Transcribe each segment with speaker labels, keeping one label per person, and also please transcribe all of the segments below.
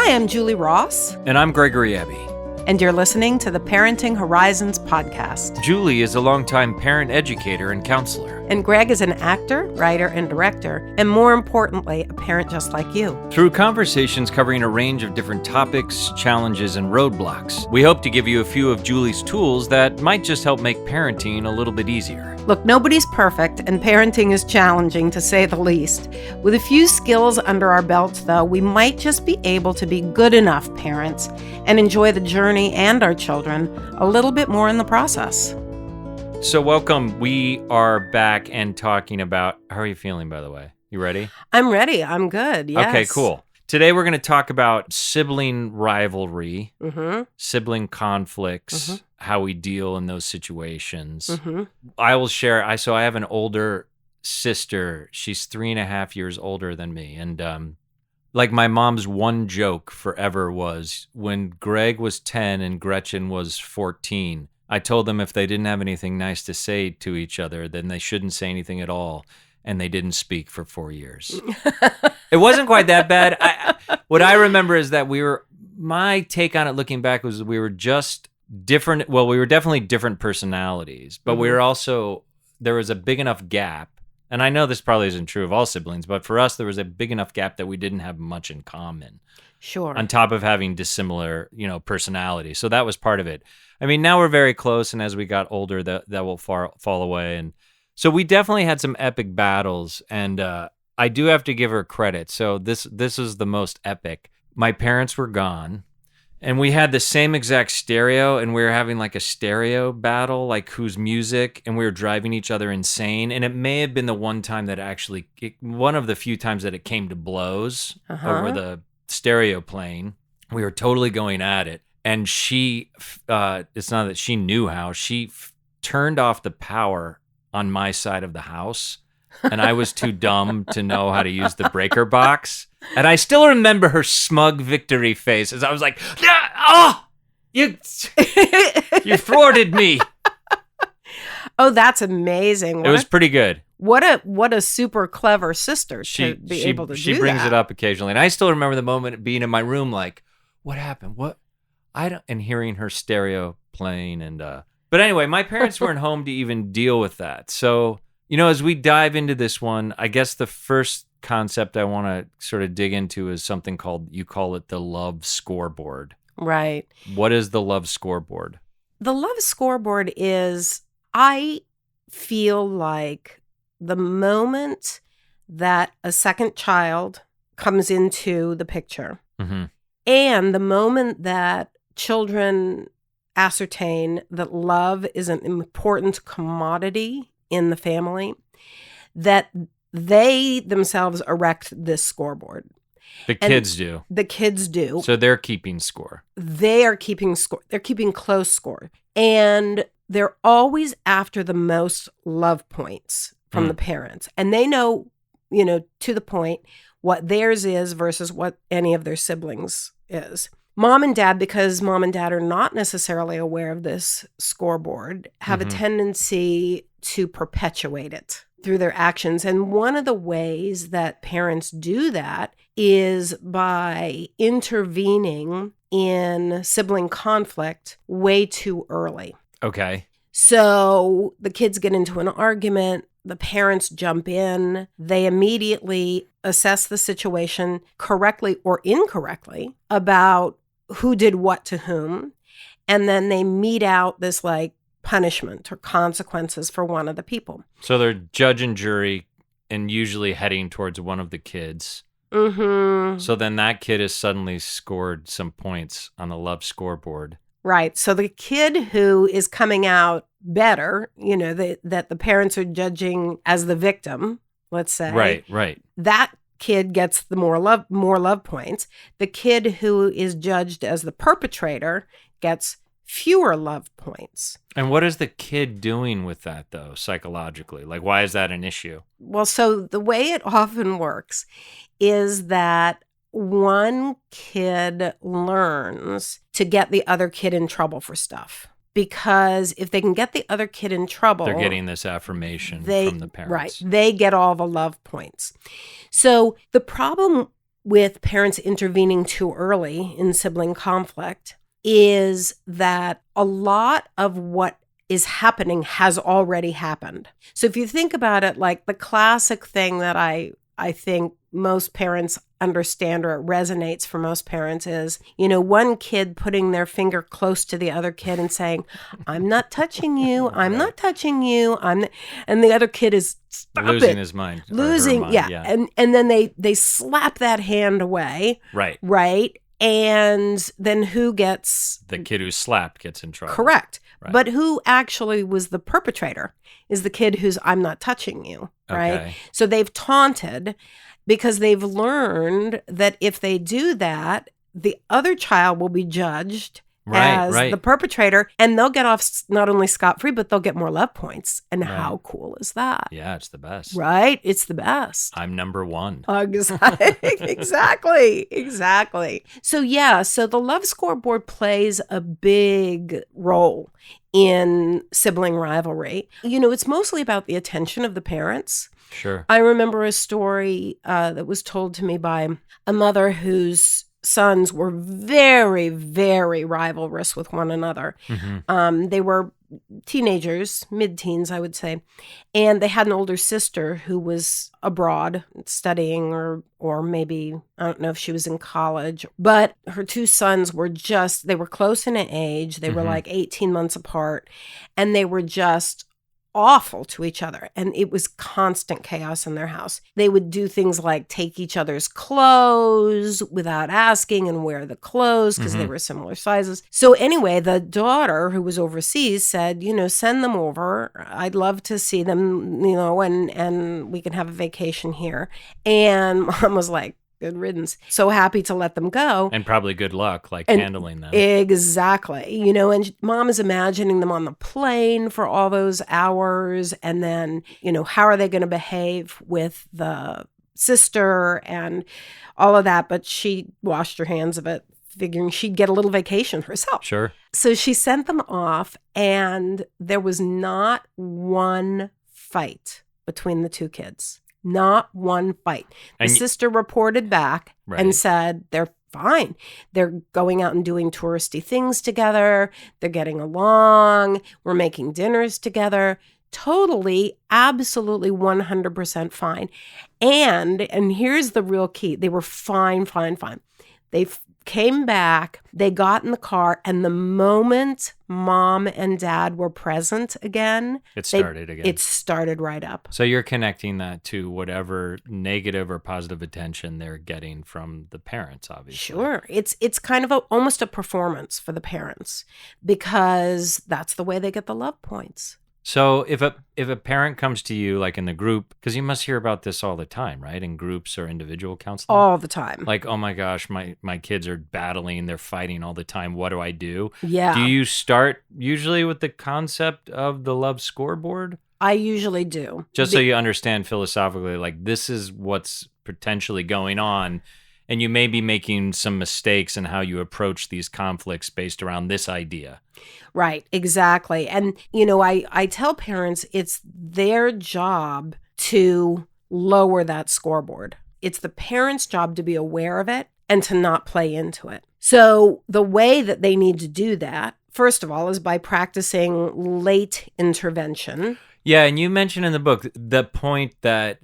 Speaker 1: Hi, I'm Julie Ross.
Speaker 2: And I'm Gregory Abbey.
Speaker 1: And you're listening to the Parenting Horizons podcast.
Speaker 2: Julie is a longtime parent educator and counselor.
Speaker 1: And Greg is an actor, writer, and director, and more importantly, a parent just like you.
Speaker 2: Through conversations covering a range of different topics, challenges, and roadblocks, we hope to give you a few of Julie's tools that might just help make parenting a little bit easier.
Speaker 1: Look, nobody's perfect, and parenting is challenging, to say the least. With a few skills under our belts, though, we might just be able to be good enough parents and enjoy the journey and our children a little bit more in the process.
Speaker 2: So welcome. We are back and talking about, how are you feeling, by the way? You ready?
Speaker 1: I'm ready. I'm good. Yes.
Speaker 2: Okay, cool. Today we're going to talk about sibling rivalry,
Speaker 1: Mm-hmm.
Speaker 2: sibling conflicts,
Speaker 1: Mm-hmm.
Speaker 2: how we deal in those situations.
Speaker 1: Mm-hmm.
Speaker 2: I will share, I have an older sister. She's 3.5 years older than me. And like my mom's one joke forever was when Greg was 10 and Gretchen was 14, I told them if they didn't have anything nice to say to each other, then they shouldn't say anything at all. And they didn't speak for 4 years. It wasn't quite that bad. What I remember is that my take on it looking back was we were just different. Well, we were definitely different personalities, but we were also, there was a big enough gap. And I know this probably isn't true of all siblings, but for us, there was a big enough gap that we didn't have much in common.
Speaker 1: Sure.
Speaker 2: On top of having dissimilar, personality. So that was part of it. I mean, now we're very close, and as we got older, that will fall away. And so we definitely had some epic battles, and I do have to give her credit. So this is the most epic. My parents were gone, and we had the same exact stereo, and we were having like a stereo battle, like whose music, and we were driving each other insane. And it may have been the one time that one of the few times that it came to blows over the stereo playing. We were totally going at it. And she, it's not that she knew how, she turned off the power on my side of the house. And I was too dumb to know how to use the breaker box. And I still remember her smug victory face as I was like, you thwarted me.
Speaker 1: Oh, that's amazing.
Speaker 2: It was pretty good.
Speaker 1: What a super clever sister to be able to do that.
Speaker 2: She brings it up occasionally. And I still remember the moment being in my room like, what happened? And hearing her stereo playing. And but anyway, my parents weren't home to even deal with that. So, as we dive into this one, I guess the first concept I want to sort of dig into is something you call it the love scoreboard.
Speaker 1: Right.
Speaker 2: What is the love scoreboard?
Speaker 1: The love scoreboard is, I feel like the moment that a second child comes into the picture, and the moment that children ascertain that love is an important commodity in the family, that they themselves erect this scoreboard.
Speaker 2: The kids do.
Speaker 1: The kids do.
Speaker 2: So they're keeping score.
Speaker 1: They are keeping score. They're keeping close score. And they're always after the most love points from the parents. And they know, to the point, what theirs is versus what any of their siblings is. Mom and dad, because mom and dad are not necessarily aware of this scoreboard, have a tendency to perpetuate it through their actions. And one of the ways that parents do that is by intervening in sibling conflict way too early.
Speaker 2: Okay.
Speaker 1: So the kids get into an argument, the parents jump in, they immediately assess the situation correctly or incorrectly about who did what to whom, and then they mete out this like punishment or consequences for one of the people.
Speaker 2: So they're judge and jury and usually heading towards one of the kids. So then that kid has suddenly scored some points on the love scoreboard.
Speaker 1: Right. So the kid who is coming out better, that the parents are judging as the victim, let's say.
Speaker 2: Right.
Speaker 1: That kid gets the more love points. The kid who is judged as the perpetrator gets fewer love points.
Speaker 2: And what is the kid doing with that, though, psychologically? Like, why is that an issue?
Speaker 1: Well, so the way it often works is that one kid learns to get the other kid in trouble for stuff. Because if they can get the other kid in trouble,
Speaker 2: they're getting this affirmation from the parents.
Speaker 1: Right. They get all the love points. So the problem with parents intervening too early in sibling conflict is that a lot of what is happening has already happened. So if you think about it, like the classic thing that I think most parents understand, or it resonates for most parents, is, one kid putting their finger close to the other kid and saying, I'm not touching you, I'm not touching you, and the other kid is
Speaker 2: losing his mind.
Speaker 1: Losing, yeah. And then they slap that hand away. Right. And then who gets...
Speaker 2: The kid who's slapped gets in trouble.
Speaker 1: Correct. Right. But who actually was the perpetrator is the kid who's, I'm not touching you, right? Okay. So they've taunted because they've learned that if they do that, the other child will be judged as the perpetrator, and they'll get off not only scot-free, but they'll get more love points. And how cool is that?
Speaker 2: Yeah, it's the best.
Speaker 1: Right? It's the best.
Speaker 2: I'm number one.
Speaker 1: Exactly. So the love scoreboard plays a big role in sibling rivalry. It's mostly about the attention of the parents.
Speaker 2: Sure.
Speaker 1: I remember a story that was told to me by a mother whose sons were very, very rivalrous with one another. Mm-hmm. They were teenagers, mid-teens, I would say. And they had an older sister who was abroad studying, or maybe, I don't know if she was in college. But her two sons were they were close in age. They were like 18 months apart. And they were just awful to each other, and it was constant chaos in their house. They would do things like take each other's clothes without asking and wear the clothes because they were similar sizes. So anyway, the daughter who was overseas said, send them over. I'd love to see them, and we can have a vacation here. And Mom was like, good riddance. So happy to let them go.
Speaker 2: And probably good luck, handling them.
Speaker 1: Exactly. And Mom is imagining them on the plane for all those hours. And then, how are they going to behave with the sister and all of that? But she washed her hands of it, figuring she'd get a little vacation herself.
Speaker 2: Sure.
Speaker 1: So she sent them off, and there was not one fight between the two kids. Not one fight. The sister reported back and said they're fine. They're going out and doing touristy things together. They're getting along. We're making dinners together. Totally, absolutely 100% fine. And here's the real key. They were fine. They came back, they got in the car, and the moment Mom and Dad were present again,
Speaker 2: it started
Speaker 1: right up.
Speaker 2: So you're connecting that to whatever negative or positive attention they're getting from the parents, obviously.
Speaker 1: Sure. It's kind of almost a performance for the parents, because that's the way they get the love points.
Speaker 2: So if a parent comes to you, like in the group, because you must hear about this all the time, right? In groups or individual counseling?
Speaker 1: All the time.
Speaker 2: Like, oh my gosh, my kids are battling, they're fighting all the time. What do I do?
Speaker 1: Yeah.
Speaker 2: Do you start usually with the concept of the love scoreboard?
Speaker 1: I usually do.
Speaker 2: Just so you understand philosophically, like, this is what's potentially going on. And you may be making some mistakes in how you approach these conflicts based around this idea.
Speaker 1: Right, exactly. And, I tell parents it's their job to lower that scoreboard. It's the parents' job to be aware of it and to not play into it. So the way that they need to do that, first of all, is by practicing late intervention.
Speaker 2: Yeah, and you mentioned in the book the point that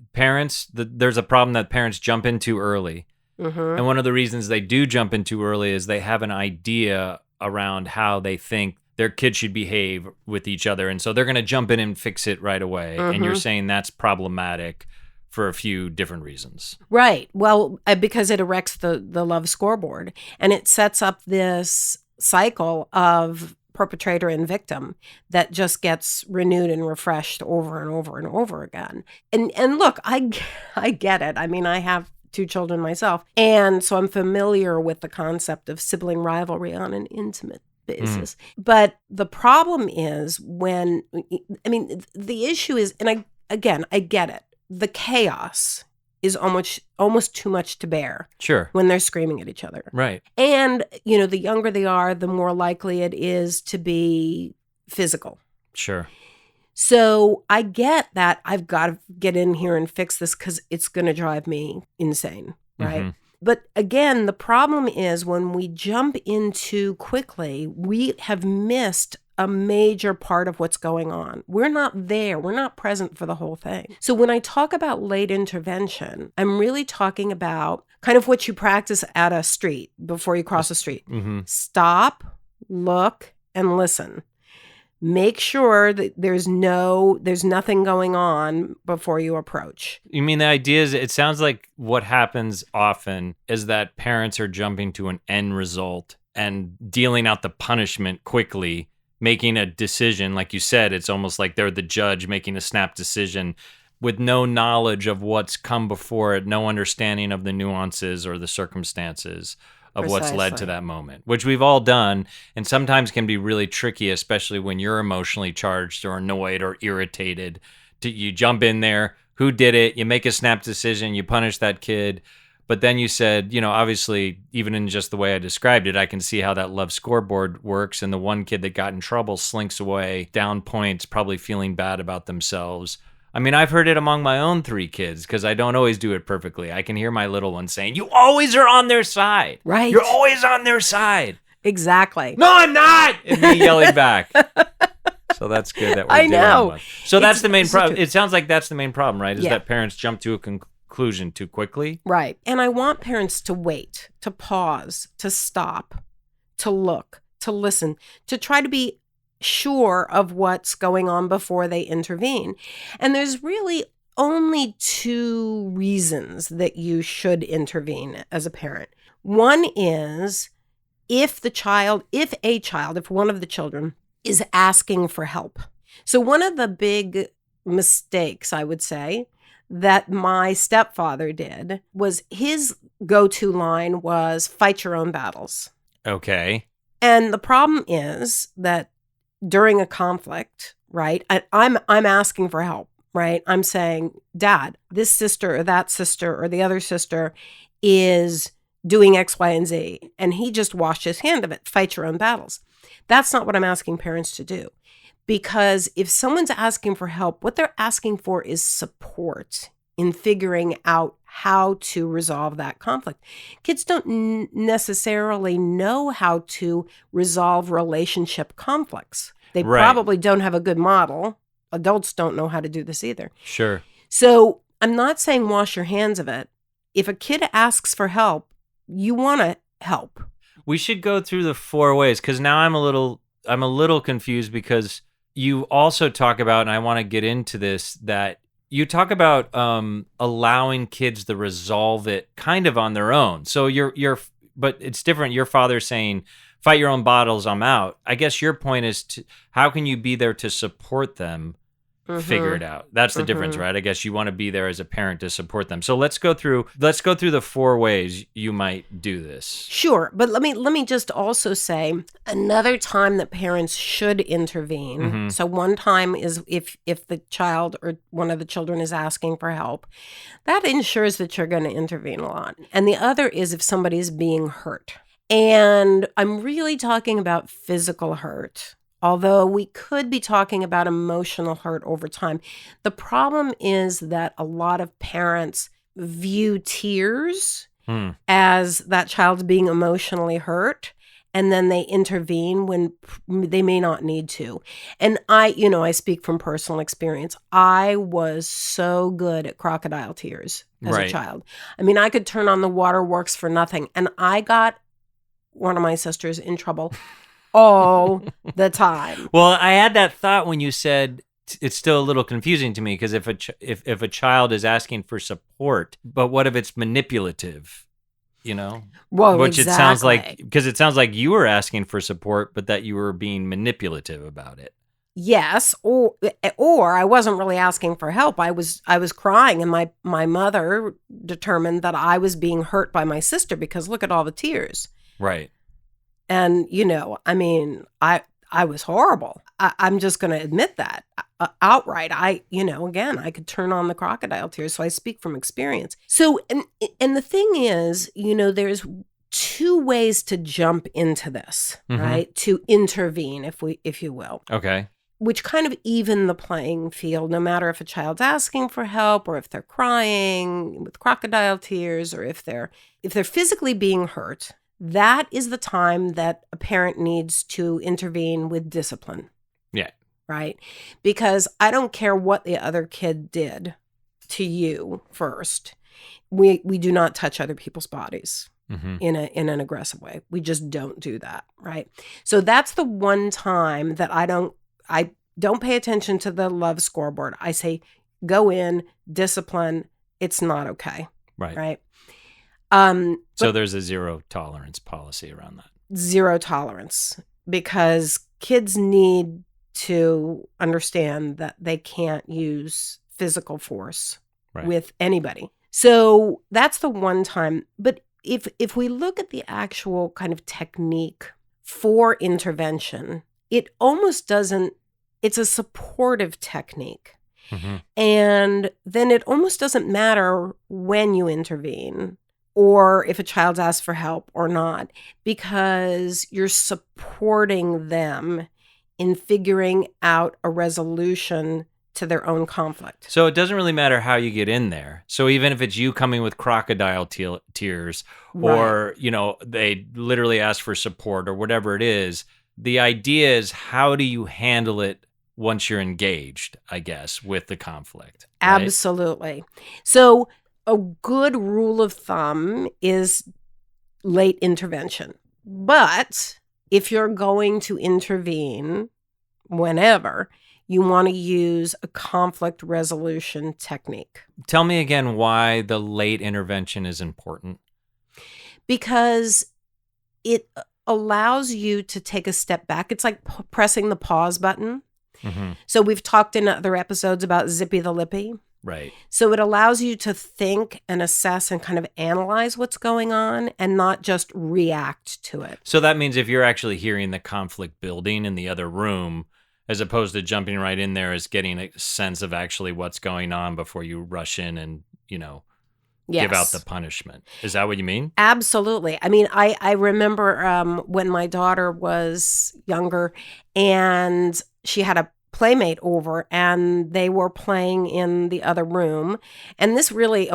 Speaker 2: there's a problem that parents jump in too early. Mm-hmm. And one of the reasons they do jump in too early is they have an idea around how they think their kids should behave with each other. And so they're going to jump in and fix it right away. Mm-hmm. And you're saying that's problematic for a few different reasons.
Speaker 1: Right. Well, because it erects the love scoreboard, and it sets up this cycle of perpetrator and victim that just gets renewed and refreshed over and over and over again. And look, I get it. I mean, I have 2 children myself. And so I'm familiar with the concept of sibling rivalry on an intimate basis. But the problem is the issue is, and I get it. The chaos is almost too much to bear.
Speaker 2: Sure.
Speaker 1: When they're screaming at each other.
Speaker 2: Right.
Speaker 1: And, the younger they are, the more likely it is to be physical.
Speaker 2: Sure.
Speaker 1: So I get that I've got to get in here and fix this because it's going to drive me insane, right? Mm-hmm. But again, the problem is when we jump in too quickly, we have missed a major part of what's going on. We're not there. We're not present for the whole thing. So when I talk about late intervention, I'm really talking about kind of what you practice at a street before you cross a street.
Speaker 2: Mm-hmm.
Speaker 1: Stop, look, and listen. Make sure that there's nothing going on before you approach.
Speaker 2: You mean the idea is, it sounds like what happens often is that parents are jumping to an end result and dealing out the punishment quickly, making a decision. Like you said, it's almost like they're the judge making a snap decision with no knowledge of what's come before it, no understanding of the nuances or the circumstances of what's led to that moment, which we've all done, and sometimes can be really tricky, especially when you're emotionally charged or annoyed or irritated. You jump in there, who did it? You make a snap decision, you punish that kid. But then you said, obviously, even in just the way I described it, I can see how that love scoreboard works. And the one kid that got in trouble slinks away, down points, probably feeling bad about themselves. I mean, I've heard it among my own 3 kids because I don't always do it perfectly. I can hear my little one saying, "You always are on their side.
Speaker 1: Right.
Speaker 2: You're always on their side."
Speaker 1: Exactly.
Speaker 2: "No, I'm not." And me yelling back. So that's good that we're doing that. So that's the main problem. It sounds like that's the main problem, right? Is that parents jump to a conclusion too quickly.
Speaker 1: Right. And I want parents to wait, to pause, to stop, to look, to listen, to try to be sure of what's going on before they intervene. And there's really only 2 reasons that you should intervene as a parent. One is if one of the children is asking for help. So one of the big mistakes, I would say, that my stepfather did was his go-to line was fight your own battles.
Speaker 2: Okay.
Speaker 1: And the problem is that during a conflict, right, I'm asking for help, right? I'm saying, "Dad, this sister or that sister or the other sister is doing X, Y, and Z." And he just washed his hand of it. Fight your own battles. That's not what I'm asking parents to do. Because if someone's asking for help, what they're asking for is support in figuring out how to resolve that conflict. Kids don't necessarily know how to resolve relationship conflicts. They probably don't have a good model. Adults don't know how to do this either.
Speaker 2: Sure.
Speaker 1: So I'm not saying wash your hands of it. If a kid asks for help, you want to help.
Speaker 2: We should go through the 4 ways, because now I'm a little confused, because you also talk about, and I want to get into this, that you talk about allowing kids to resolve it kind of on their own. So but it's different. Your father's saying, "Fight your own battles, I'm out." I guess your point is, how can you be there to support them figure it out? That's the difference, right? I guess you want to be there as a parent to support them. So let's go through the 4 ways you might do this.
Speaker 1: Sure, but let me just also say another time that parents should intervene.
Speaker 2: Mm-hmm.
Speaker 1: So one time is if the child or one of the children is asking for help. That ensures that you're going to intervene a lot. And the other is if somebody's being hurt. And I'm really talking about physical hurt, although we could be talking about emotional hurt over time. The problem is that a lot of parents view tears as that child's being emotionally hurt, and then they intervene when they may not need to. And I speak from personal experience. I was so good at crocodile tears as a child. I mean, I could turn on the waterworks for nothing, and I got one of my sisters in trouble all the time.
Speaker 2: Well, I had that thought when you said it's still a little confusing to me, because if a child is asking for support, but what if it's manipulative?
Speaker 1: Well,
Speaker 2: which
Speaker 1: exactly.
Speaker 2: It sounds like, because it sounds like you were asking for support, but that you were being manipulative about it.
Speaker 1: Yes, or I wasn't really asking for help. I was crying, and my mother determined that I was being hurt by my sister because look at all the tears.
Speaker 2: Right.
Speaker 1: And, I mean, I was horrible. I'm just going to admit that outright. Again, I could turn on the crocodile tears. So I speak from experience. So, and the thing is, there's 2 ways to jump into this, right? To intervene, if you will.
Speaker 2: Okay.
Speaker 1: which kind of even the playing field, no matter if a child's asking for help or if they're crying with crocodile tears or if they're physically being hurt. That is the time that a parent needs to intervene with discipline.
Speaker 2: Yeah.
Speaker 1: Right? Because I don't care what the other kid did to you first. We do not touch other people's bodies in an aggressive way. We just don't do that, right? So that's the one time that I don't pay attention to the love scoreboard. I say, go in, discipline. It's not okay.
Speaker 2: Right. So there's a zero tolerance policy around that.
Speaker 1: Zero tolerance, because kids need to understand that they can't use physical force with anybody. So that's the one time. But if we look at the actual kind of technique for intervention, it almost doesn't, it's a supportive technique. And then it almost doesn't matter when you intervene or if a child's asked for help or not, because you're supporting them in figuring out a resolution to their own conflict.
Speaker 2: So it doesn't really matter how you get in there. So even if it's you coming with crocodile tears or, they literally ask for support or whatever it is, the idea is how do you handle it once you're engaged, I guess, with the conflict. Right?
Speaker 1: Absolutely. So a good rule of thumb is late intervention. But if you're going to intervene whenever, you want to use a conflict resolution technique.
Speaker 2: Tell me again why the late intervention is important.
Speaker 1: Because it allows you to take a step back. It's like pressing the pause button. So we've talked in other episodes about Zippy the Lippy.
Speaker 2: Right.
Speaker 1: So it allows you to think and assess and kind of analyze what's going on and not just react to it.
Speaker 2: So that means if you're actually hearing the conflict building in the other room, as opposed to jumping right in there, is getting a sense of actually what's going on before you rush in and, give out the punishment. Is that what you mean?
Speaker 1: Absolutely. I mean, I remember when my daughter was younger and she had a playmate over and they were playing in the other room. And this really,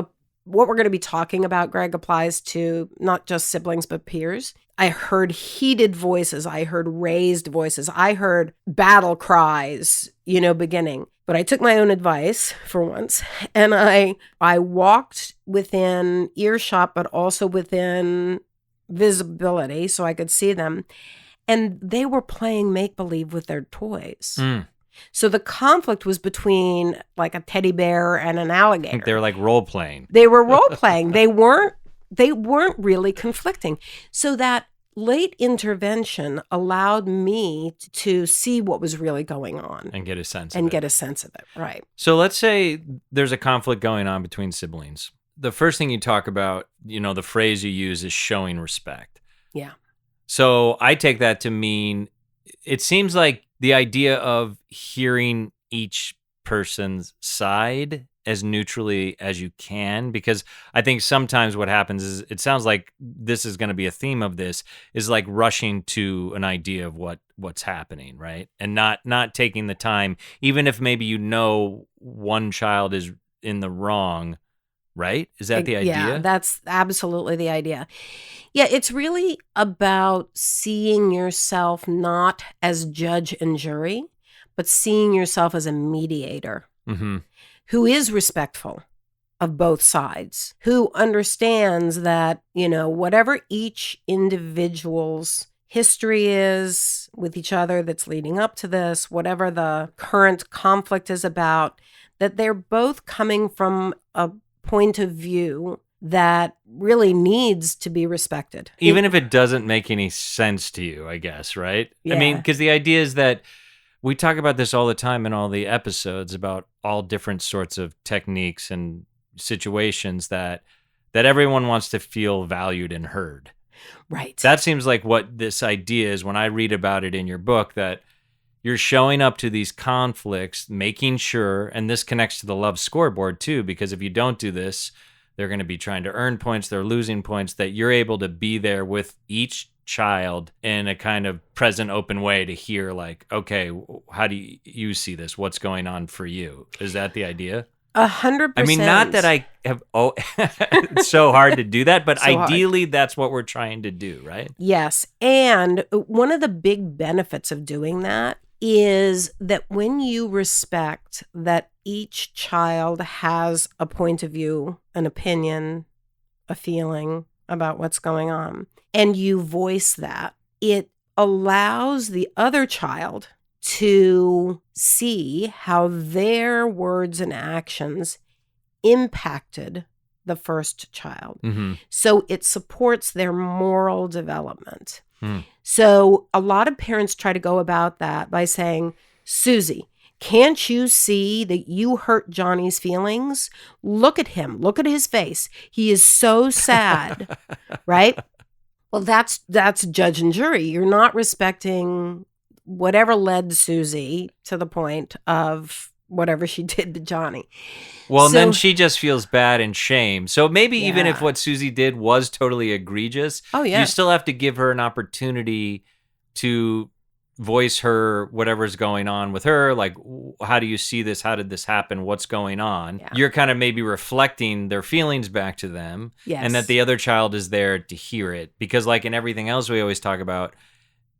Speaker 1: what we're going to be talking about, Greg, applies to not just siblings, but peers. I heard heated voices. I heard raised voices. I heard battle cries, beginning. But I took my own advice for once, and I walked within earshot, but also within visibility so I could see them. And they were playing make-believe with their toys. So the conflict was between like a teddy bear and an alligator.
Speaker 2: I think they were like role-playing.
Speaker 1: They were role-playing. They weren't really conflicting. So that late intervention allowed me to see what was really going on.
Speaker 2: And get a sense
Speaker 1: of it, right.
Speaker 2: So let's say there's a conflict going on between siblings. The first thing you talk about, the phrase you use is showing respect.
Speaker 1: Yeah.
Speaker 2: So I take that to mean, it seems like the idea of hearing each person's side as neutrally as you can, because I think sometimes what happens is, it sounds like this is going to be a theme of this, is like rushing to an idea of what's happening, right? And not taking the time, even if maybe one child is in the wrong, right? Is that the idea?
Speaker 1: Yeah, that's absolutely the idea. Yeah, it's really about seeing yourself not as judge and jury, but seeing yourself as a mediator. Who is respectful of both sides, who understands that, whatever each individual's history is with each other that's leading up to this, whatever the current conflict is about, that they're both coming from a point of view that really needs to be respected.
Speaker 2: Even if it doesn't make any sense to you, I guess, right?
Speaker 1: Yeah.
Speaker 2: I mean, because the idea is that we talk about this all the time in all the episodes about all different sorts of techniques and situations that everyone wants to feel valued and heard.
Speaker 1: Right.
Speaker 2: That seems like what this idea is when I read about it in your book, that you're showing up to these conflicts, making sure, and this connects to the love scoreboard too, because if you don't do this, they're going to be trying to earn points, they're losing points, that you're able to be there with each child in a kind of present, open way to hear, like, okay, how do you see this? What's going on for you? Is that the idea?
Speaker 1: 100%.
Speaker 2: I mean, not that I have, it's so hard to do that, but
Speaker 1: So hard.
Speaker 2: ideally that's what we're trying to do, right?
Speaker 1: Yes. And one of the big benefits of doing that is that when you respect that each child has a point of view, an opinion, a feeling about what's going on, and you voice that, it allows the other child to see how their words and actions impacted the first child.
Speaker 2: Mm-hmm.
Speaker 1: So it supports their moral development. So a lot of parents try to go about that by saying, Susie, can't you see that you hurt Johnny's feelings? Look at him. Look at his face. He is so sad, right? Well, that's judge and jury. You're not respecting whatever led Susie to the point of whatever she did to Johnny.
Speaker 2: Well, and then she just feels bad and shame. So maybe even if
Speaker 1: Yeah.
Speaker 2: what Susie did was totally egregious, you still have to give her an opportunity to voice her whatever's going on with her. Like, how do you see this? How did this happen? What's going on?
Speaker 1: Yeah.
Speaker 2: You're kind of maybe reflecting their feelings back to them.
Speaker 1: Yes.
Speaker 2: And that the other child is there to hear it. Because like in everything else we always talk about,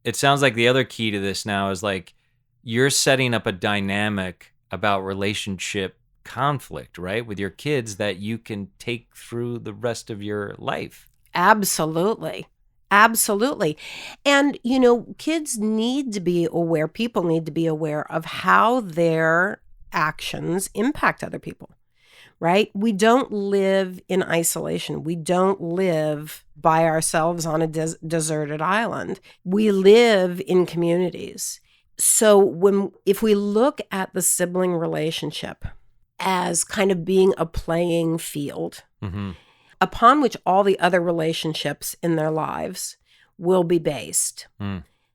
Speaker 2: it sounds like the other key to this now is like you're setting up a dynamic about relationship conflict, right? With your kids that you can take through the rest of your life.
Speaker 1: Absolutely. Absolutely. And, kids need to be aware, people need to be aware of how their actions impact other people, right? We don't live in isolation. We don't live by ourselves on a deserted island. We live in communities. So if we look at the sibling relationship as kind of being a playing field, upon which all the other relationships in their lives will be based,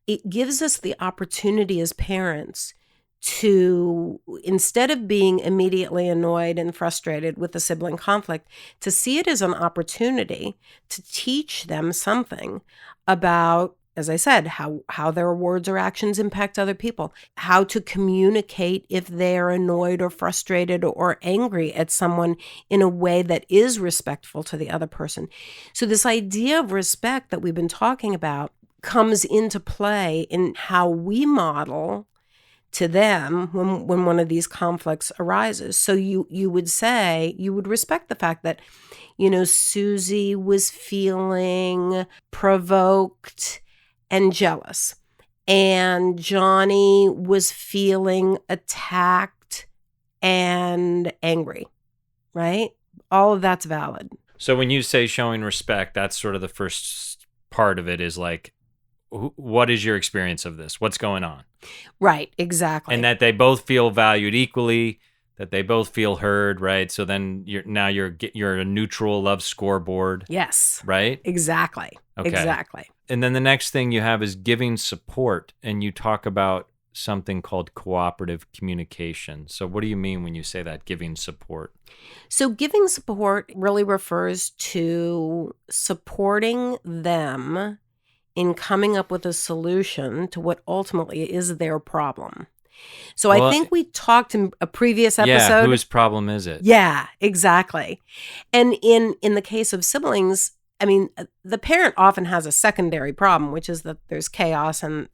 Speaker 1: it gives us the opportunity as parents to, instead of being immediately annoyed and frustrated with the sibling conflict, to see it as an opportunity to teach them something about, as I said, how their words or actions impact other people, how to communicate if they're annoyed or frustrated or angry at someone in a way that is respectful to the other person. So this idea of respect that we've been talking about comes into play in how we model to them when one of these conflicts arises. So you would respect the fact that, Susie was feeling provoked and jealous, and Johnny was feeling attacked and angry, right? All of that's valid.
Speaker 2: So when you say showing respect, that's sort of the first part of it is like, what is your experience of this? What's going on?
Speaker 1: Right, exactly.
Speaker 2: And that they both feel valued equally, that they both feel heard, right? So then you're a neutral love scoreboard.
Speaker 1: Yes.
Speaker 2: Right?
Speaker 1: Exactly.
Speaker 2: Okay.
Speaker 1: Exactly.
Speaker 2: And then the next thing you have is giving support, and you talk about something called cooperative communication. So what do you mean when you say that, giving support?
Speaker 1: So giving support really refers to supporting them in coming up with a solution to what ultimately is their problem. So I think we talked in a previous episode.
Speaker 2: Yeah, whose problem is it?
Speaker 1: Yeah, exactly. And in the case of siblings, I mean, the parent often has a secondary problem, which is that there's chaos and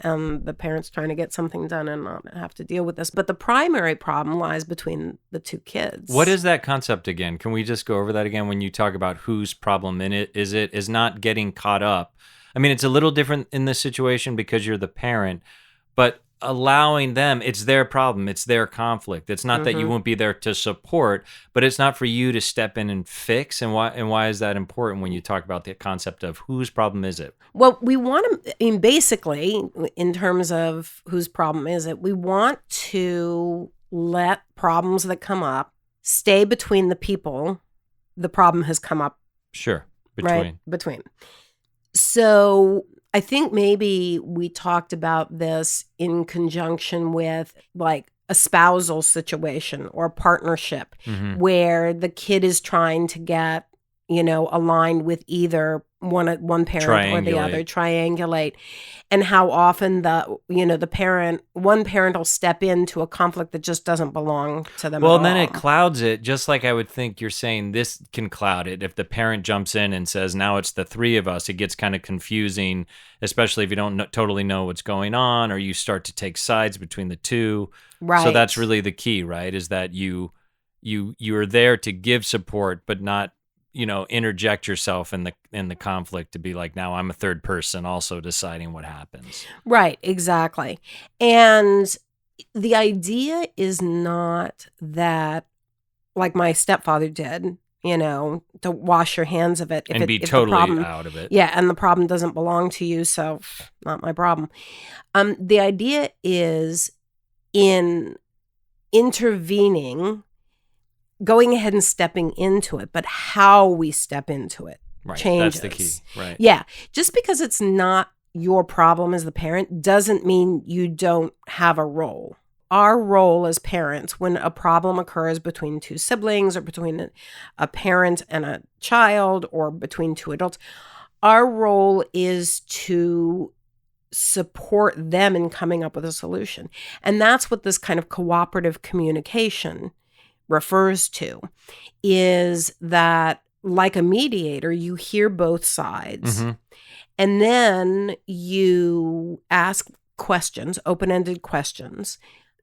Speaker 1: the parent's trying to get something done and not have to deal with this. But the primary problem lies between the two kids.
Speaker 2: What is that concept again? Can we just go over that again when you talk about whose problem is not getting caught up? I mean, it's a little different in this situation because you're the parent, but allowing them, it's their problem, it's their conflict. It's not that you won't be there to support, but it's not for you to step in and fix. And why is that important when you talk about the concept of whose problem is it?
Speaker 1: Well, we want to, basically, in terms of whose problem is it, we want to let problems that come up stay between the people the problem has come up.
Speaker 2: Sure.
Speaker 1: Between. So I think maybe we talked about this in conjunction with like a spousal situation or a partnership where the kid is trying to get aligned with either one parent or the other, triangulate, and how often one parent will step into a conflict that just doesn't belong to them.
Speaker 2: Well,
Speaker 1: at
Speaker 2: then
Speaker 1: all.
Speaker 2: it clouds it, just like I would think you're saying this can cloud it. If the parent jumps in and says, now it's the three of us, it gets kind of confusing, especially if you don't totally know what's going on, or you start to take sides between the two.
Speaker 1: Right.
Speaker 2: So that's really the key, right? Is that you are there to give support, but not interject yourself in the conflict to be like, now I'm a third person also deciding what happens.
Speaker 1: Right, exactly. And the idea is not that, like my stepfather did, to wash your hands of it.
Speaker 2: Be totally out of it.
Speaker 1: Yeah, and the problem doesn't belong to you, so not my problem. The idea is in intervening, going ahead and stepping into it, but how we step into it changes.
Speaker 2: That's the key, right?
Speaker 1: Yeah. Just because it's not your problem as the parent doesn't mean you don't have a role. Our role as parents, when a problem occurs between two siblings or between a parent and a child or between two adults, our role is to support them in coming up with a solution. And that's what this kind of cooperative communication refers to, is that, like a mediator, you hear both sides,
Speaker 2: mm-hmm.
Speaker 1: and then you ask questions, open-ended questions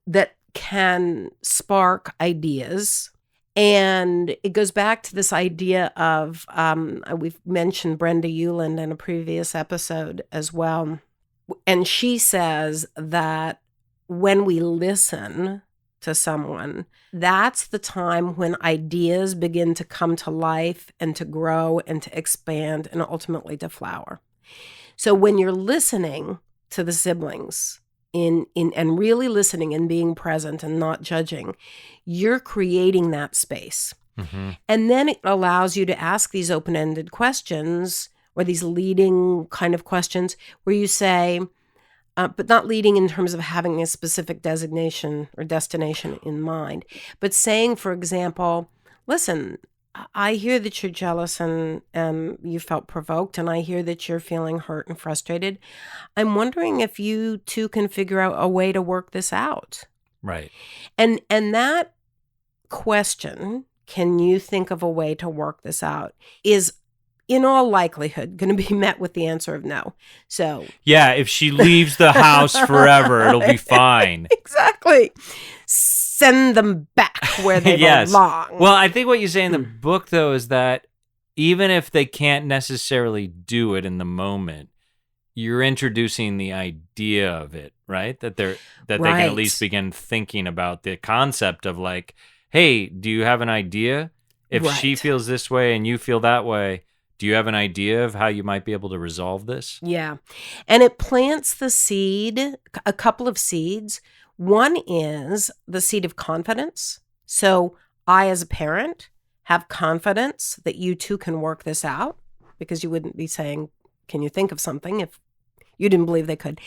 Speaker 1: that can spark ideas. And it goes back to this idea of, we've mentioned Brenda Euland in a previous episode as well. And she says that when we listen to someone, that's the time when ideas begin to come to life and to grow and to expand and ultimately to flower. So when you're listening to the siblings and really listening and being present and not judging, you're creating that space.
Speaker 2: Mm-hmm.
Speaker 1: And then it allows you to ask these open-ended questions or these leading kind of questions where you say, but not leading in terms of having a specific designation or destination in mind, but saying, for example, listen, I hear that you're jealous and you felt provoked, and I hear that you're feeling hurt and frustrated. I'm wondering if you two can figure out a way to work this out.
Speaker 2: Right.
Speaker 1: And that question, can you think of a way to work this out, is in all likelihood going to be met with the answer of no. So
Speaker 2: yeah, if she leaves the house forever, it'll be fine.
Speaker 1: Exactly. Send them back where they belong.
Speaker 2: Well, I think what you say in the book, though, is that even if they can't necessarily do it in the moment, you're introducing the idea of it, right? That they can at least begin thinking about the concept of like, hey, do you have an idea? If she feels this way and you feel that way, do you have an idea of how you might be able to resolve this?
Speaker 1: Yeah. And it plants the seed, a couple of seeds. One is the seed of confidence. So I, as a parent, have confidence that you two can work this out, because you wouldn't be saying, can you think of something, if you didn't believe they could.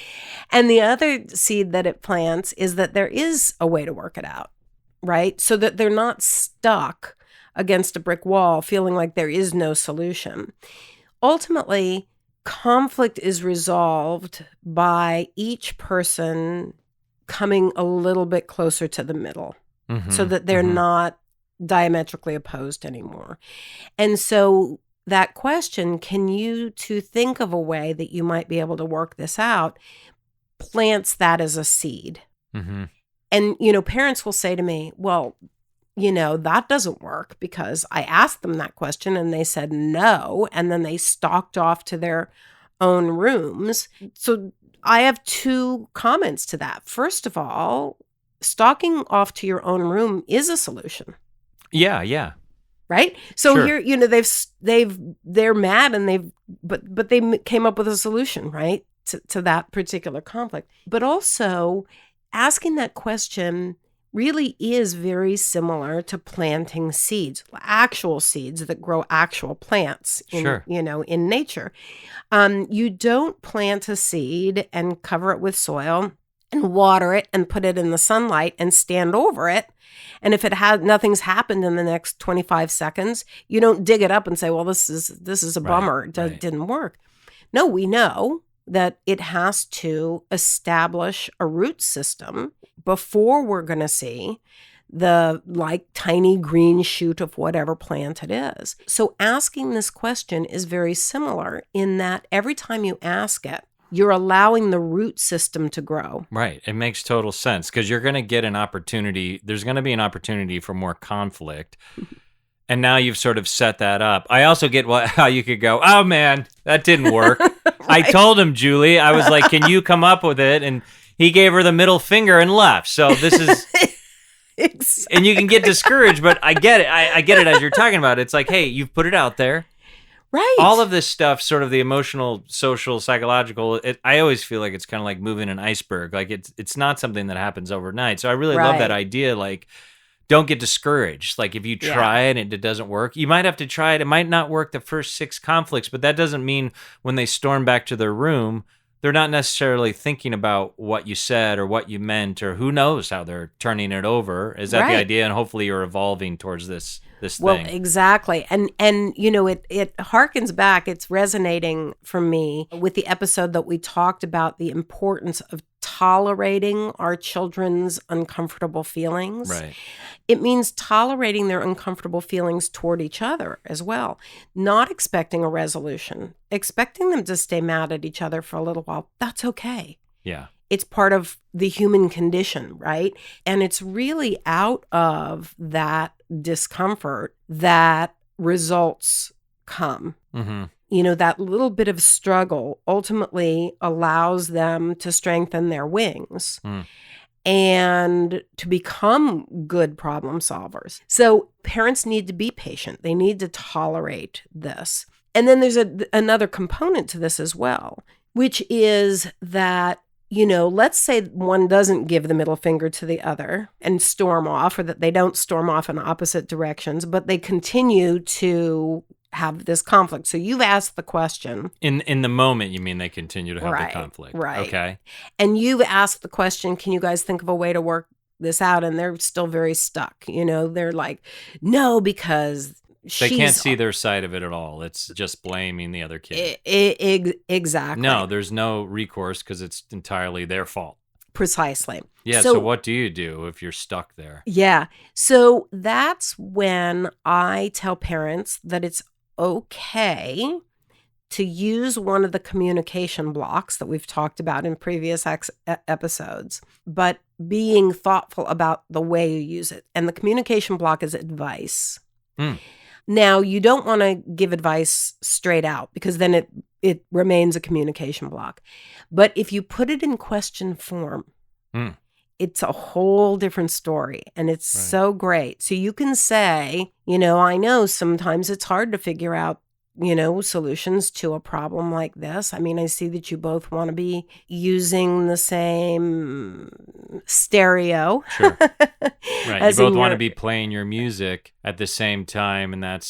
Speaker 1: And the other seed that it plants is that there is a way to work it out, right? So that they're not stuck against a brick wall, feeling like there is no solution. Ultimately, conflict is resolved by each person coming a little bit closer to the middle, so that they're not diametrically opposed anymore. And so that question, can you two think of a way that you might be able to work this out, plants that as a seed.
Speaker 2: Mm-hmm.
Speaker 1: And, parents will say to me, well, that doesn't work, because I asked them that question and they said no, and then they stalked off to their own rooms. So I have two comments to that. First of all, stalking off to your own room is a solution.
Speaker 2: Yeah.
Speaker 1: Right? So
Speaker 2: Sure.
Speaker 1: here, they're mad, and but they came up with a solution, right? To that particular conflict. But also, asking that question really is very similar to planting seeds, actual seeds that grow actual plants in nature. You don't plant a seed and cover it with soil and water it and put it in the sunlight and stand over it. And if nothing's happened in the next 25 seconds, you don't dig it up and say, well, this is a bummer. It didn't work. No, we know that it has to establish a root system before we're going to see the tiny green shoot of whatever plant it is. So asking this question is very similar in that every time you ask it, you're allowing the root system to grow.
Speaker 2: Right. It makes total sense because you're going to get an opportunity. There's going to be an opportunity for more conflict. And now you've sort of set that up. I also get how you could go, oh, man, that didn't work. Right. I told him, Julie, I was like, can you come up with it? And he gave her the middle finger and left. So this is... Exactly. And you can get discouraged, but I get it. I get it as you're talking about it. It's like, hey, you've put it out there.
Speaker 1: Right.
Speaker 2: All of this stuff, sort of the emotional, social, psychological, I always feel like it's kind of like moving an iceberg. Like it's not something that happens overnight. So I really love that idea. Like, don't get discouraged. Like if you try it and it doesn't work, you might have to try it. It might not work the first 6 conflicts, but that doesn't mean when they storm back to their room, they're not necessarily thinking about what you said or what you meant, or who knows how they're turning it over. Is that the idea? And hopefully you're evolving towards this thing.
Speaker 1: Well, exactly. And it harkens back. It's resonating for me with the episode that we talked about the importance of tolerating our children's uncomfortable feelings.
Speaker 2: Right.
Speaker 1: It means tolerating their uncomfortable feelings toward each other as well, not expecting a resolution, expecting them to stay mad at each other for a little while. That's okay.
Speaker 2: Yeah.
Speaker 1: It's part of the human condition, right? And it's really out of that discomfort that results come. Mm-hmm. That little bit of struggle ultimately allows them to strengthen their wings and to become good problem solvers. So parents need to be patient. They need to tolerate this. And then there's another component to this as well, which is that, let's say one doesn't give the middle finger to the other and storm off, or that they don't storm off in opposite directions, but they continue to have this conflict. So you've asked the question.
Speaker 2: In the moment, you mean they continue to have the conflict.
Speaker 1: Right.
Speaker 2: Okay.
Speaker 1: And you've asked the question, can you guys think of a way to work this out? And they're still very stuck. They're like, no, because
Speaker 2: they can't see their side of it at all. It's just blaming the other kid.
Speaker 1: Exactly.
Speaker 2: No, there's no recourse because it's entirely their fault.
Speaker 1: Precisely.
Speaker 2: Yeah, so what do you do if you're stuck there?
Speaker 1: Yeah. So that's when I tell parents that it's okay to use one of the communication blocks that we've talked about in previous episodes, but being thoughtful about the way you use it. And the communication block is advice. Now, you don't want to give advice straight out because then it remains a communication block. But if you put it in question form, it's a whole different story. And it's so great. So you can say, I know sometimes it's hard to figure out, solutions to a problem like this. I mean, I see that you both want to be using the same stereo.
Speaker 2: Sure. Right. You both want to be playing your music at the same time. And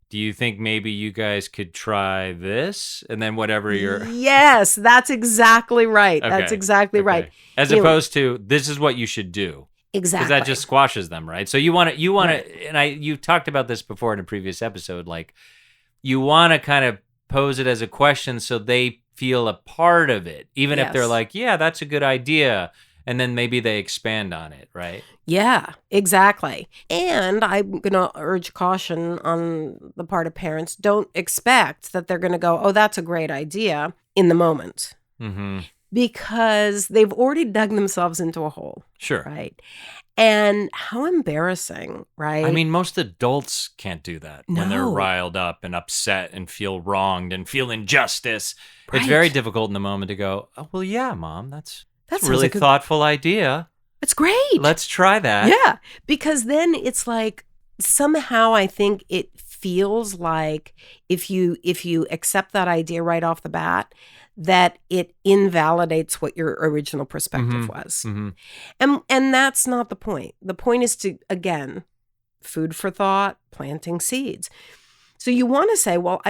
Speaker 2: do you think maybe you guys could try this? And then whatever you're...
Speaker 1: Yes, that's exactly right. Okay. That's exactly right.
Speaker 2: As opposed to, this is what you should do.
Speaker 1: Exactly.
Speaker 2: Because that just squashes them, right? So you want to, and you talked about this before in a previous episode, like you want to kind of pose it as a question so they feel a part of it, even if they're like, yeah, that's a good idea. And then maybe they expand on it, right?
Speaker 1: Yeah, exactly. And I'm going to urge caution on the part of parents. Don't expect that they're going to go, oh, that's a great idea in the moment. Mm-hmm. Because they've already dug themselves into a hole.
Speaker 2: Sure.
Speaker 1: Right. And how embarrassing, right?
Speaker 2: I mean, most adults can't do that when they're riled up and upset and feel wronged and feel injustice. Right. It's very difficult in the moment to go, oh, well, yeah, Mom, that's a really thoughtful idea.
Speaker 1: It's great.
Speaker 2: Let's try that.
Speaker 1: Yeah. Because then it's like, somehow I think it feels like if you accept that idea right off the bat, that it invalidates what your original perspective was. Mm-hmm. And that's not the point. The point is to, again, food for thought, planting seeds. So you want to say, well,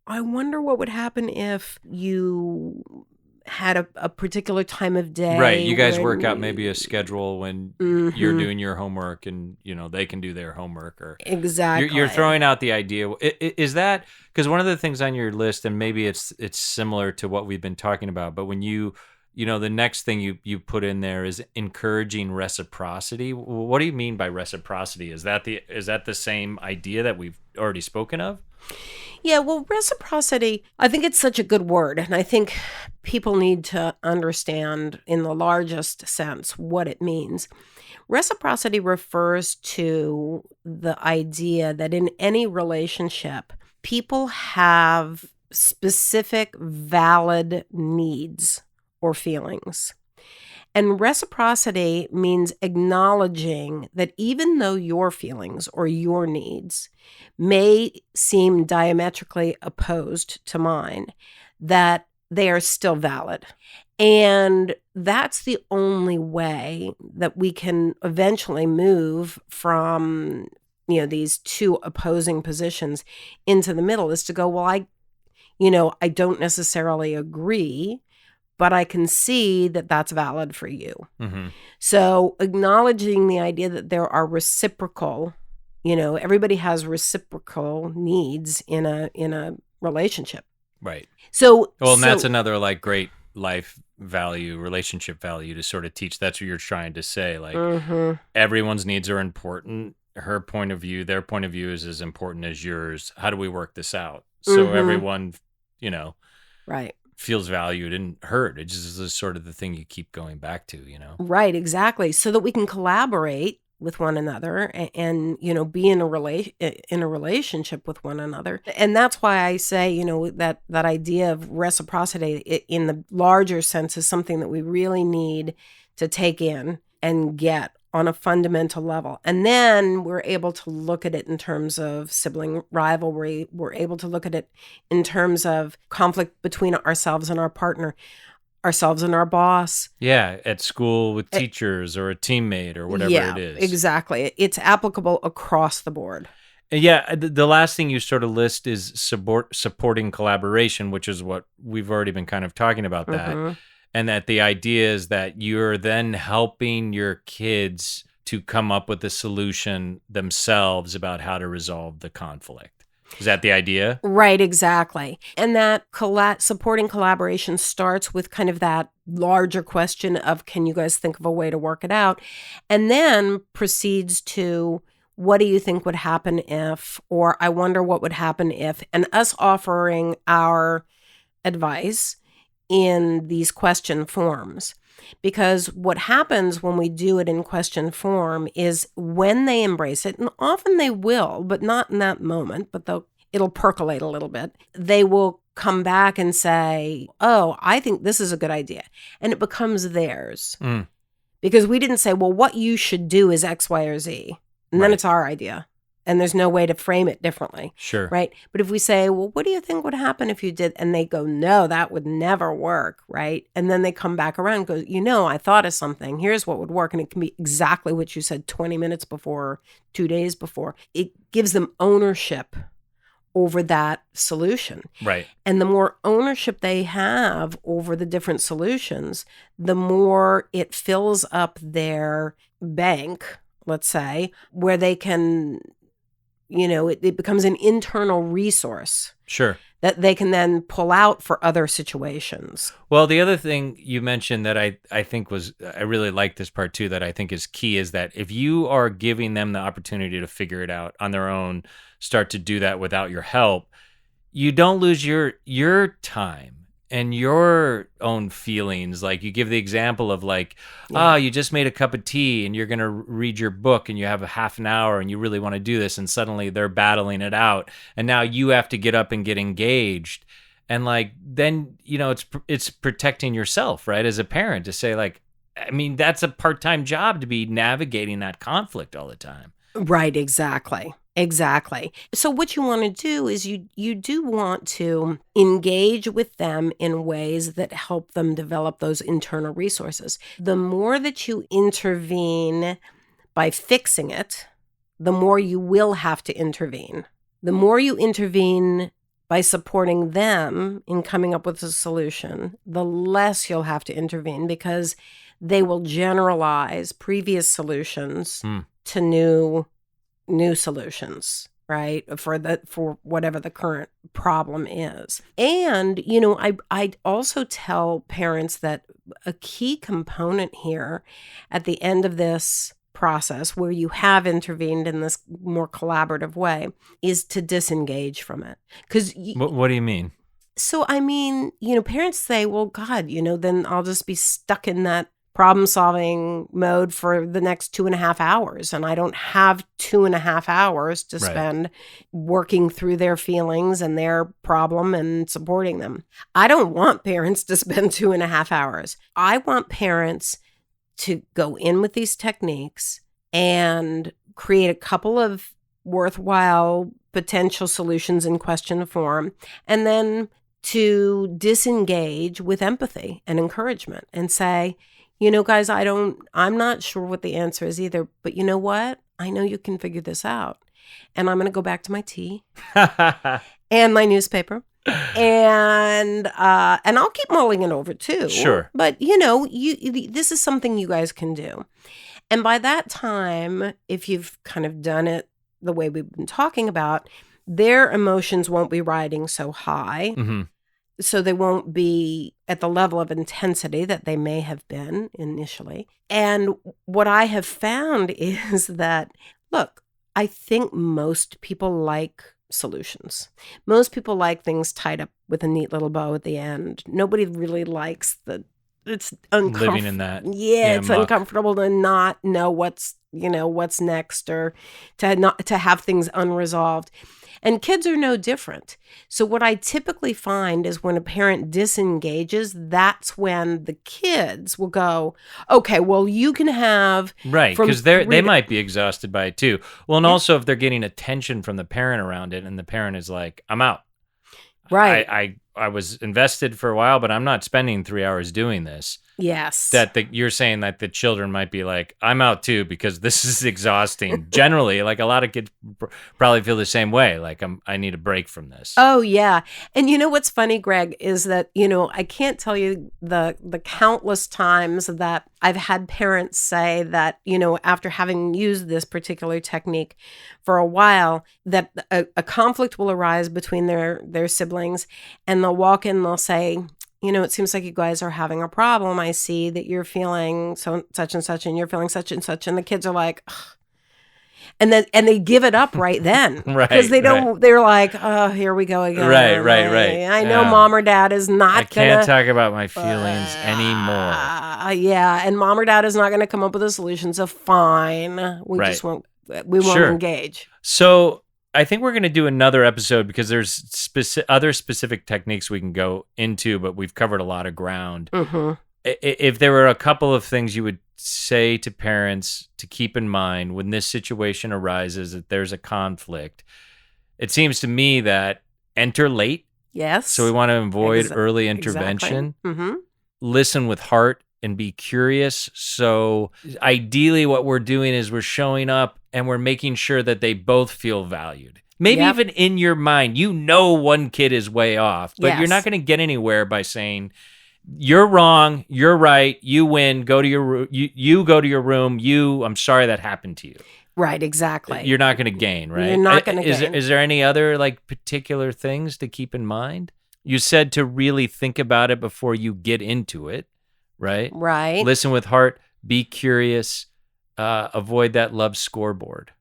Speaker 1: I wonder what would happen if you had a particular time of day.
Speaker 2: Right. You guys work out maybe a schedule when you're doing your homework and, they can do their homework. Or
Speaker 1: Exactly.
Speaker 2: You're throwing out the idea. Is that, because one of the things on your list, and maybe it's similar to what we've been talking about, but when the next thing you put in there is encouraging reciprocity. What do you mean by reciprocity? Is that the same idea that we've already spoken of?
Speaker 1: Yeah, well, reciprocity, I think it's such a good word. And I think people need to understand in the largest sense what it means. Reciprocity refers to the idea that in any relationship, people have specific valid needs or feelings. And reciprocity means acknowledging that even though your feelings or your needs may seem diametrically opposed to mine, that they are still valid. And that's the only way that we can eventually move from, these two opposing positions into the middle, is to go, well, I don't necessarily agree, but I can see that that's valid for you. Mm-hmm. So acknowledging the idea that there are reciprocal, everybody has reciprocal needs in a relationship.
Speaker 2: Right.
Speaker 1: So
Speaker 2: that's another great life value, relationship value to sort of teach. That's what you're trying to say. Everyone's needs are important. Her point of view, their point of view is as important as yours. How do we work this out? So everyone,
Speaker 1: right,
Speaker 2: feels valued and heard. It just is sort of the thing you keep going back to,
Speaker 1: Right, exactly. So that we can collaborate with one another and be in a relationship with one another. And that's why I say, that idea of reciprocity in the larger sense is something that we really need to take in and get on a fundamental level. And then we're able to look at it in terms of sibling rivalry. We're able to look at it in terms of conflict between ourselves and our partner, ourselves and our boss.
Speaker 2: Yeah, at school with teachers or a teammate or whatever it is.
Speaker 1: Exactly. It's applicable across the board.
Speaker 2: Yeah, the last thing you sort of list is supporting collaboration, which is what we've already been kind of talking about that. And that the idea is that you're then helping your kids to come up with a solution themselves about how to resolve the conflict. Is that the idea?
Speaker 1: Right, exactly. And that supporting collaboration starts with kind of that larger question of, can you guys think of a way to work it out? And then proceeds to, what do you think would happen if, or I wonder what would happen if, and us offering our advice in these question forms. Because what happens when we do it in question form is when they embrace it, and often they will, but not in that moment, but it'll percolate a little bit, they will come back and say, oh, I think this is a good idea. And it becomes theirs. Because we didn't say, well, what you should do is X, Y, or Z. And then it's our idea. And there's no way to frame it differently.
Speaker 2: Sure.
Speaker 1: Right? But if we say, well, what do you think would happen if you did? And they go, no, that would never work. Right? And then they come back around and go, I thought of something. Here's what would work. And it can be exactly what you said 20 minutes before, 2 days before. It gives them ownership over that solution.
Speaker 2: Right.
Speaker 1: And the more ownership they have over the different solutions, the more it fills up their bank, let's say, where they can, it becomes an internal resource.
Speaker 2: Sure.
Speaker 1: That they can then pull out for other situations.
Speaker 2: Well, the other thing you mentioned that I think I really like this part too, that I think is key, is that if you are giving them the opportunity to figure it out on their own, start to do that without your help, you don't lose your time and your own feelings. Like you give the example of you just made a cup of tea and you're going to read your book and you have a half an hour and you really want to do this. And suddenly they're battling it out. And now you have to get up and get engaged. And then, it's protecting yourself, right? As a parent to say that's a part-time job to be navigating that conflict all the time.
Speaker 1: Right. Exactly. So what you want to do is you do want to engage with them in ways that help them develop those internal resources. The more that you intervene by fixing it, the more you will have to intervene. The more you intervene by supporting them in coming up with a solution, the less you'll have to intervene, because they will generalize previous solutions to new solutions, right? For whatever the current problem is. And, I also tell parents that a key component here at the end of this process, where you have intervened in this more collaborative way, is to disengage from it. Because
Speaker 2: what do you mean?
Speaker 1: So, I mean, parents say, well, God, then I'll just be stuck in that problem-solving mode for the next 2.5 hours. And I don't have 2.5 hours to spend working through their feelings and their problem and supporting them. I don't want parents to spend 2.5 hours. I want parents to go in with these techniques and create a couple of worthwhile potential solutions in question form, and then to disengage with empathy and encouragement and say, guys, I'm not sure what the answer is either, but you know what? I know you can figure this out. And I'm going to go back to my tea and my newspaper. And I'll keep mulling it over too.
Speaker 2: Sure.
Speaker 1: But this is something you guys can do. And by that time, if you've kind of done it the way we've been talking about, their emotions won't be riding so high.
Speaker 2: Mm-hmm.
Speaker 1: So they won't be at the level of intensity that they may have been initially. And what I have found is that, look, I think most people like solutions. Most people like things tied up with a neat little bow at the end. Nobody really likes it's uncomfortable.
Speaker 2: Living in that.
Speaker 1: Yeah, it's
Speaker 2: muck.
Speaker 1: uncomfortable to not know what's next, or to have things unresolved. And kids are no different. So what I typically find is when a parent disengages, that's when the kids will go, okay, well, you can have...
Speaker 2: Right, because they might be exhausted by it too. Well, and also if they're getting attention from the parent around it, and the parent is like, I'm out.
Speaker 1: Right.
Speaker 2: I was invested for a while, but I'm not spending 3 hours doing this.
Speaker 1: Yes.
Speaker 2: You're saying that the children might be like, I'm out too, because this is exhausting. Generally, like a lot of kids probably feel the same way. Like I need a break from this.
Speaker 1: Oh, yeah. And what's funny, Greg, is that, I can't tell you the countless times that I've had parents say that, after having used this particular technique for a while, that a conflict will arise between their siblings, and they'll walk in and they'll say, it seems like you guys are having a problem. I see that you're feeling such and such, and you're feeling such and such. And the kids are like, ugh. And they give it up right then.
Speaker 2: Right.
Speaker 1: Because they don't,
Speaker 2: right.
Speaker 1: They're like, oh, here we go again.
Speaker 2: Right.
Speaker 1: I know mom or dad is not
Speaker 2: I can't talk about my feelings anymore.
Speaker 1: Yeah. And mom or dad is not going to come up with a solution. So fine. We just won't, we won't engage.
Speaker 2: So I think we're going to do another episode, because there's other specific techniques we can go into, but we've covered a lot of ground.
Speaker 1: Mm-hmm.
Speaker 2: If there were a couple of things you would say to parents to keep in mind when this situation arises, that there's a conflict, it seems to me that enter late.
Speaker 1: Yes.
Speaker 2: So we want to avoid early intervention.
Speaker 1: Exactly. Mm-hmm.
Speaker 2: Listen with heart and be curious. So ideally what we're doing is we're showing up and we're making sure that they both feel valued. Maybe even in your mind, one kid is way off, but you're not going to get anywhere by saying, you're wrong, you're right, you win, go to your room, you go to your room, I'm sorry that happened to you.
Speaker 1: Right, exactly.
Speaker 2: You're not going to gain, right?
Speaker 1: You're not going to gain.
Speaker 2: Is there any other particular things to keep in mind? You said to really think about it before you get into it, right?
Speaker 1: Right.
Speaker 2: Listen with heart, be curious, avoid that love scoreboard.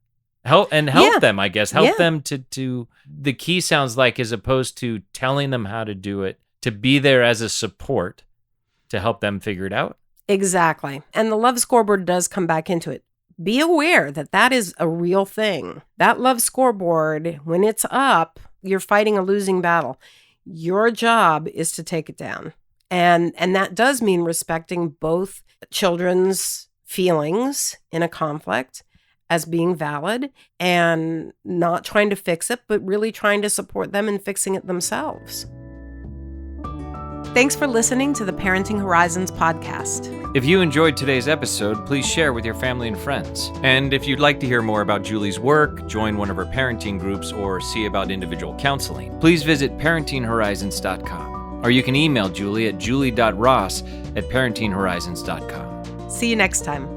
Speaker 2: Help them, I guess. Help them to the key sounds like, as opposed to telling them how to do it, to be there as a support to help them figure it out. Exactly.
Speaker 1: And the love scoreboard does come back into it. Be aware that is a real thing. That love scoreboard, when it's up, you're fighting a losing battle. Your job is to take it down. And that does mean respecting both children's feelings in a conflict as being valid, and not trying to fix it, but really trying to support them in fixing it themselves. Thanks for listening to the Parenting Horizons podcast.
Speaker 2: If you enjoyed today's episode, please share with your family and friends. And if you'd like to hear more about Julie's work, join one of her parenting groups, or see about individual counseling, please visit parentinghorizons.com. Or you can email Julie at julie.ross@parentinghorizons.com.
Speaker 1: See you next time.